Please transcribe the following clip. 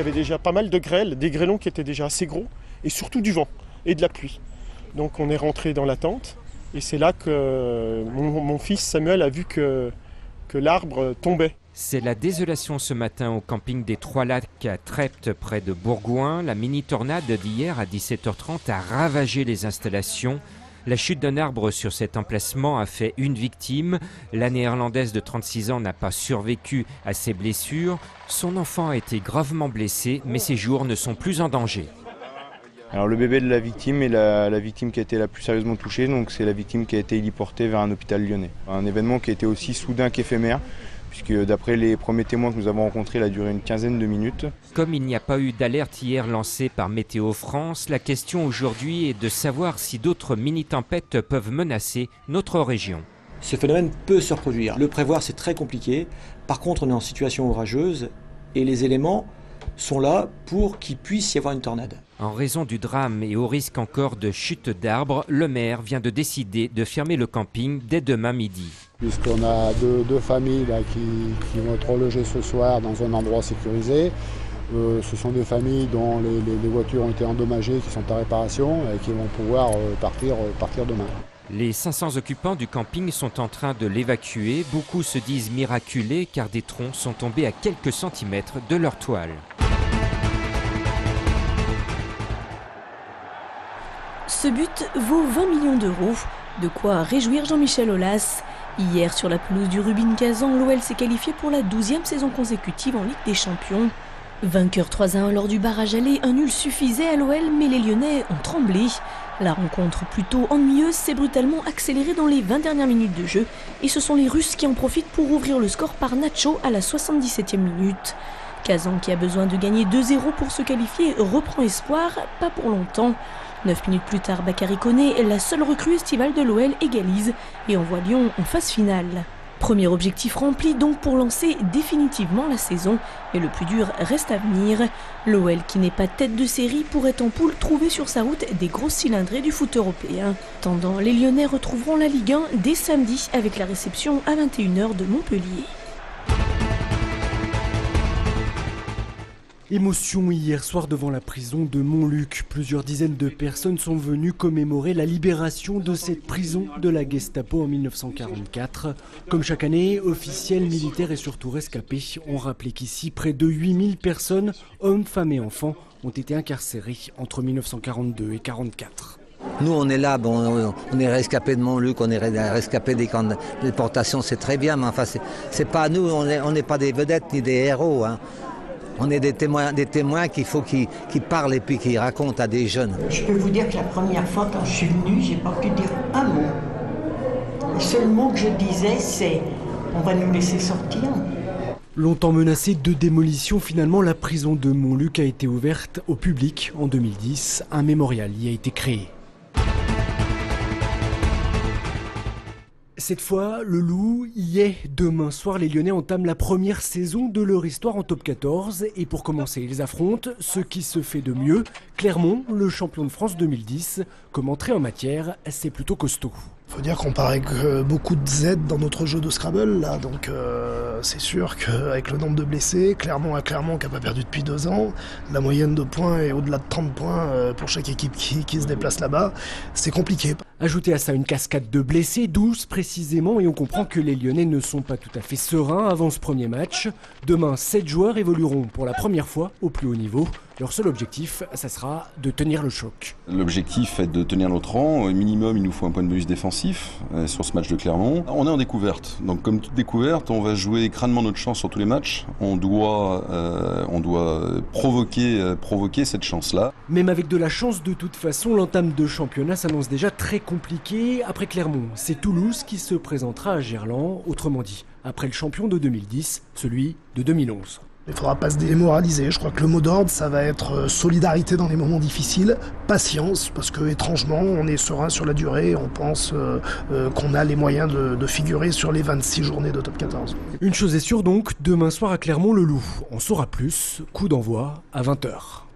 y avait déjà pas mal de grêle, des grêlons qui étaient déjà assez gros, et surtout du vent et de la pluie. Donc on est rentré dans la tente, et c'est là que mon fils Samuel a vu que l'arbre tombait. C'est la désolation ce matin au camping des Trois-Lacs à Treptes, près de Bourgoin. La mini-tornade d'hier à 17h30 a ravagé les installations. La chute d'un arbre sur cet emplacement a fait une victime. La néerlandaise de 36 ans n'a pas survécu à ses blessures. Son enfant a été gravement blessé, mais ses jours ne sont plus en danger. Alors le bébé de la victime est la victime qui a été la plus sérieusement touchée, donc c'est la victime qui a été héliportée vers un hôpital lyonnais. Un événement qui a été aussi soudain qu'éphémère, puisque d'après les premiers témoins que nous avons rencontrés, il a duré une quinzaine de minutes. Comme il n'y a pas eu d'alerte hier lancée par Météo France, la question aujourd'hui est de savoir si d'autres mini-tempêtes peuvent menacer notre région. Ce phénomène peut se reproduire. Le prévoir, c'est très compliqué. Par contre, on est en situation orageuse et les éléments sont là pour qu'il puisse y avoir une tornade. En raison du drame et au risque encore de chute d'arbres, le maire vient de décider de fermer le camping dès demain midi. Puisqu'on a deux familles là, qui vont être relogées ce soir dans un endroit sécurisé. Ce sont des familles dont les voitures ont été endommagées, qui sont en réparation et qui vont pouvoir partir demain. Les 500 occupants du camping sont en train de l'évacuer. Beaucoup se disent miraculés car des troncs sont tombés à quelques centimètres de leur toile. Ce but vaut 20 millions d'euros. De quoi réjouir Jean-Michel Aulas. Hier, sur la pelouse du Rubin Kazan, l'OL s'est qualifié pour la 12e saison consécutive en Ligue des Champions. Vainqueur 3-1 lors du barrage aller, un nul suffisait à l'OL, mais les Lyonnais ont tremblé. La rencontre plutôt ennuyeuse s'est brutalement accélérée dans les 20 dernières minutes de jeu, et ce sont les Russes qui en profitent pour ouvrir le score par Nacho à la 77e minute. Kazan, qui a besoin de gagner 2-0 pour se qualifier, reprend espoir, pas pour longtemps. 9 minutes plus tard, Bakary Koné, la seule recrue estivale de l'OL, égalise et envoie Lyon en phase finale. Premier objectif rempli donc pour lancer définitivement la saison, mais le plus dur reste à venir. L'OL, qui n'est pas tête de série, pourrait en poule trouver sur sa route des grosses cylindrées du foot européen. Tendant, les Lyonnais retrouveront la Ligue 1 dès samedi avec la réception à 21h de Montpellier. Émotion hier soir devant la prison de Montluc. Plusieurs dizaines de personnes sont venues commémorer la libération de cette prison de la Gestapo en 1944. Comme chaque année, officiels, militaires et surtout rescapés ont rappelé qu'ici, près de 8000 personnes, hommes, femmes et enfants, ont été incarcérés entre 1942 et 1944. Nous, on est là, bon, on est rescapés de Montluc, on est rescapés des camps de déportation, c'est très bien, mais enfin, c'est pas nous, on n'est pas des vedettes ni des héros, hein. On est des témoins qu'il faut qui parlent et puis qui racontent à des jeunes. Je peux vous dire que la première fois, quand je suis venue, j'ai pas pu dire un mot. Le seul mot que je disais, c'est « on va nous laisser sortir ». Longtemps menacée de démolition, finalement, la prison de Montluc a été ouverte au public en 2010. Un mémorial y a été créé. Cette fois, le Loup y est. Demain soir, les Lyonnais entament la première saison de leur histoire en top 14. Et pour commencer, ils affrontent ce qui se fait de mieux, Clermont, le champion de France 2010. Comme entrée en matière, c'est plutôt costaud. Il faut dire qu'on part avec beaucoup de Z dans notre jeu de Scrabble, là, donc c'est sûr qu'avec le nombre de blessés, Clermont qui n'a pas perdu depuis 2 ans, la moyenne de points est au-delà de 30 points pour chaque équipe qui se déplace là-bas, c'est compliqué. Ajoutez à ça une cascade de blessés, 12 précisément, et on comprend que les Lyonnais ne sont pas tout à fait sereins avant ce premier match. Demain, 7 joueurs évolueront pour la première fois au plus haut niveau. Leur seul objectif, ça sera de tenir le choc. L'objectif est de tenir notre rang. Au minimum, il nous faut un point de bonus défensif sur ce match de Clermont. On est en découverte. Donc comme toute découverte, on va jouer crânement notre chance sur tous les matchs. On doit provoquer cette chance-là. Même avec de la chance, de toute façon, l'entame de championnat s'annonce déjà très compliquée. Après Clermont, c'est Toulouse qui se présentera à Gerland. Autrement dit, après le champion de 2010, celui de 2011. Il ne faudra pas se démoraliser. Je crois que le mot d'ordre, ça va être solidarité dans les moments difficiles, patience, parce que étrangement, on est serein sur la durée. On pense qu'on a les moyens de figurer sur les 26 journées de top 14. Une chose est sûre donc, demain soir à Clermont, le Loup. On saura plus. Coup d'envoi à 20h.